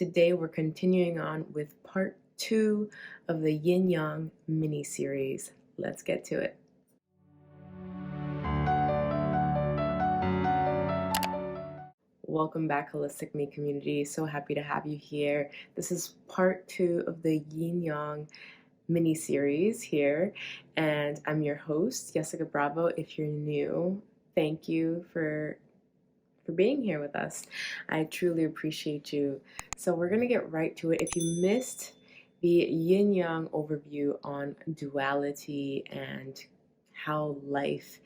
Today we're continuing on with part 2 of the Yin Yang mini-series. Let's get to it. Welcome back, Holistic Me community. So happy to have you here. This is part 2 of the Yin Yang mini-series here, and I'm your host, Jessica Bravo. If you're new, thank you for being here with us. I truly appreciate you. So we're going to get right to it. If you missed the Yin Yang overview on duality and how life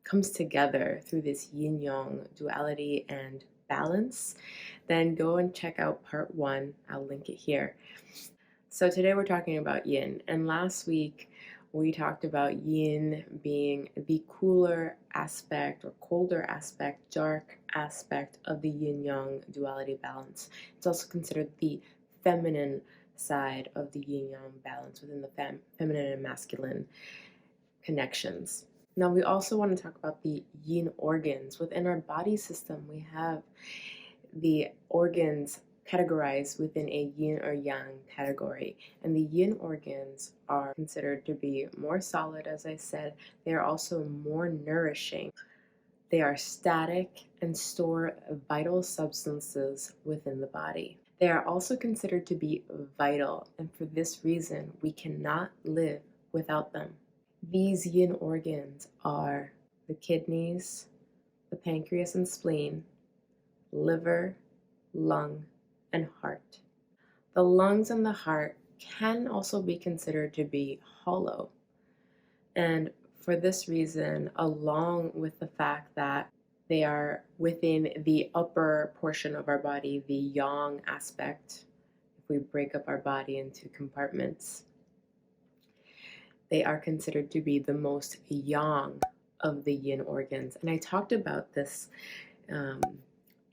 comes together through this Yin Yang duality and balance, then go and check out part 1. I'll link it here. So today we're talking about Yin, and last week we talked about Yin being the cooler aspect or colder aspect, dark aspect of the Yin Yang duality balance. It's also considered the feminine side of the Yin Yang balance within the feminine and masculine connections. Now we also want to talk about the Yin organs. Within our body system, we have the organs categorized within a yin or yang category, and the yin organs are considered to be more solid. As I said, they are also more nourishing. They are static and store vital substances within the body. They are also considered to be vital, and for this reason we cannot live without them. These yin organs are the kidneys, the pancreas and spleen, liver, lung, and heart. The lungs and the heart can also be considered to be hollow. And for this reason, along with the fact that they are within the upper portion of our body, the yang aspect, if we break up our body into compartments, they are considered to be the most yang of the yin organs. And I talked about this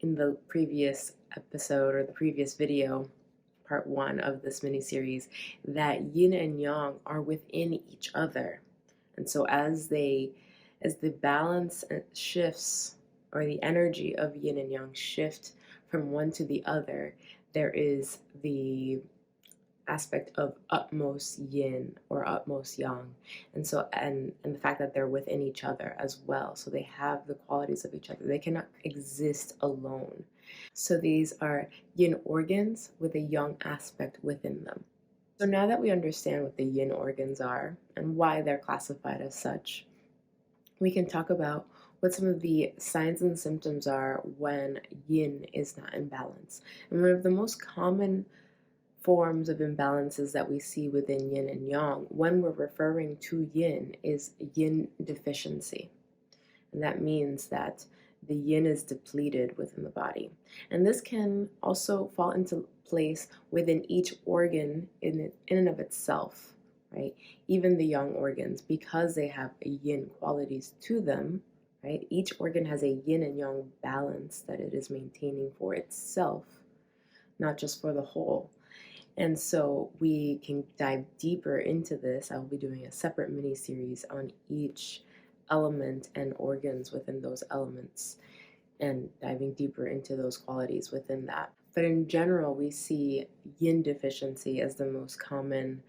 in the previous episode or the previous video, part 1 of this mini-series, that yin and yang are within each other. And so as the balance shifts, or the energy of yin and yang shift from one to the other, there is the aspect of utmost yin or utmost yang, and so and the fact that they're within each other as well, so they have the qualities of each other. They cannot exist alone. So these are yin organs with a yang aspect within them. So now that we understand what the yin organs are and why they're classified as such, we can talk about what some of the signs and symptoms are when yin is not in balance. And one of the most common forms of imbalances that we see within yin and yang when we're referring to yin is yin deficiency. And that means that the yin is depleted within the body. And this can also fall into place within each organ in and of itself, right? Even the yang organs, because they have yin qualities to them, right? Each organ has a yin and yang balance that it is maintaining for itself, not just for the whole. And so we can dive deeper into this. I'll be doing a separate mini-series on each element and organs within those elements and diving deeper into those qualities within that. But in general, we see yin deficiency as the most common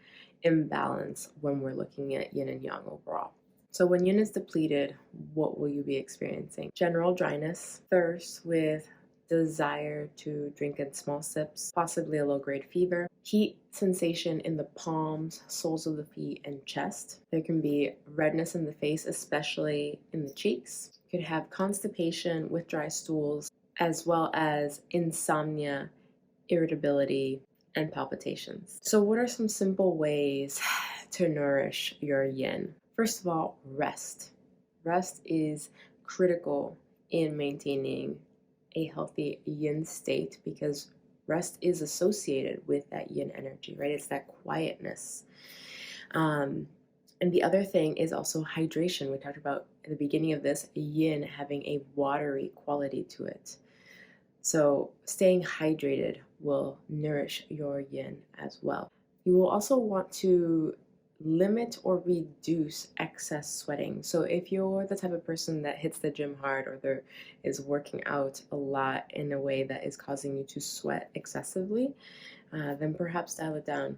imbalance when we're looking at yin and yang overall. So when yin is depleted, what will you be experiencing? General dryness, thirst with desire to drink in small sips, possibly a low-grade fever, heat sensation in the palms, soles of the feet, and chest. There can be redness in the face, especially in the cheeks. You could have constipation with dry stools, as well as insomnia, irritability, and palpitations. So what are some simple ways to nourish your yin? First of all, rest. Rest is critical in maintaining a healthy yin state, because rest is associated with that yin energy, right? It's that quietness. And the other thing is also hydration. We talked about at the beginning of this, yin having a watery quality to it. So staying hydrated will nourish your yin as well. You will also want to limit or reduce excess sweating. So if you're the type of person that hits the gym hard or there is working out a lot in a way that is causing you to sweat excessively, then perhaps dial it down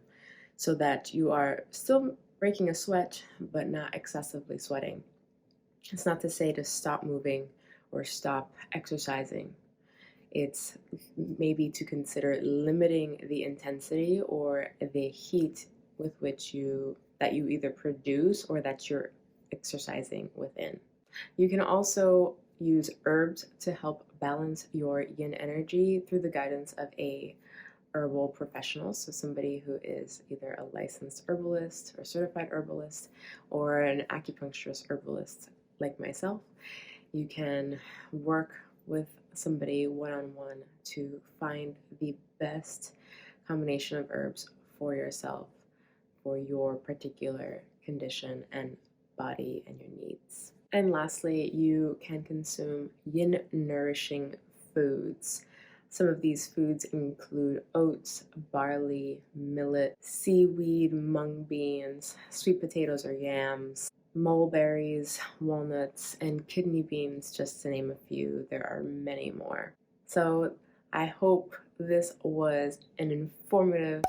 so that you are still breaking a sweat but not excessively sweating. It's not to say to stop moving or stop exercising. It's maybe to consider limiting the intensity or the heat with which you either produce or that you're exercising within. You can also use herbs to help balance your yin energy through the guidance of a herbal professional, so somebody who is either a licensed herbalist or certified herbalist or an acupuncturist herbalist like myself. You can work with somebody one-on-one to find the best combination of herbs for yourself, for your particular condition and body and your needs. And lastly, you can consume yin nourishing foods. Some of these foods include oats, barley, millet, seaweed, mung beans, sweet potatoes or yams, mulberries, walnuts, and kidney beans, just to name a few. There are many more. So I hope this was an informative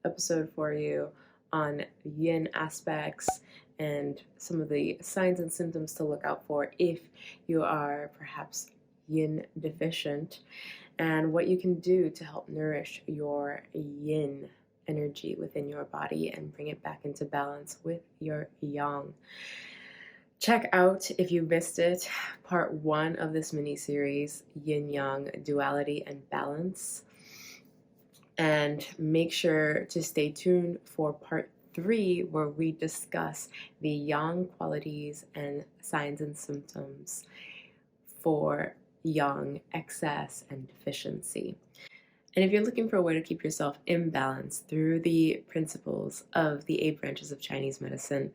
episode for you on yin aspects and some of the signs and symptoms to look out for if you are perhaps yin deficient, and what you can do to help nourish your yin energy within your body and bring it back into balance with your yang. Check out, if you missed it, part 1 of this mini series, Yin Yang Duality and Balance. And make sure to stay tuned for part 3, where we discuss the yang qualities and signs and symptoms for yang excess and deficiency. And if you're looking for a way to keep yourself in balance through the principles of the 8 branches of Chinese medicine,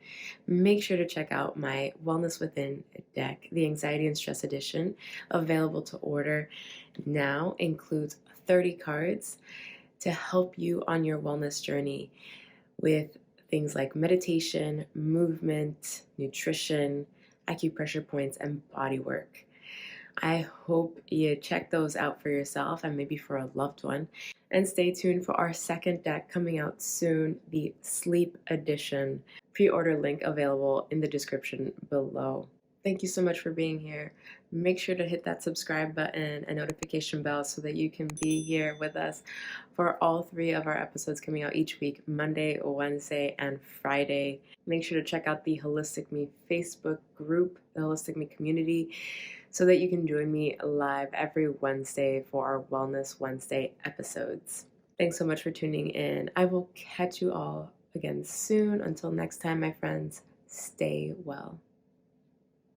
make sure to check out my Wellness Within deck. The Anxiety and Stress Edition, available to order now, includes 30 cards to help you on your wellness journey with things like meditation, movement, nutrition, acupressure points, and body work. I hope you check those out for yourself and maybe for a loved one. And stay tuned for our second deck coming out soon, the Sleep Edition. Pre-order link available in the description below. Thank you so much for being here. Make sure to hit that subscribe button and notification bell so that you can be here with us for all 3 of our episodes coming out each week, Monday, Wednesday, and Friday. Make sure to check out the Holistic Me Facebook group, the Holistic Me community, so that you can join me live every Wednesday for our Wellness Wednesday episodes. Thanks so much for tuning in. I will catch you all again soon. Until next time, my friends, stay well.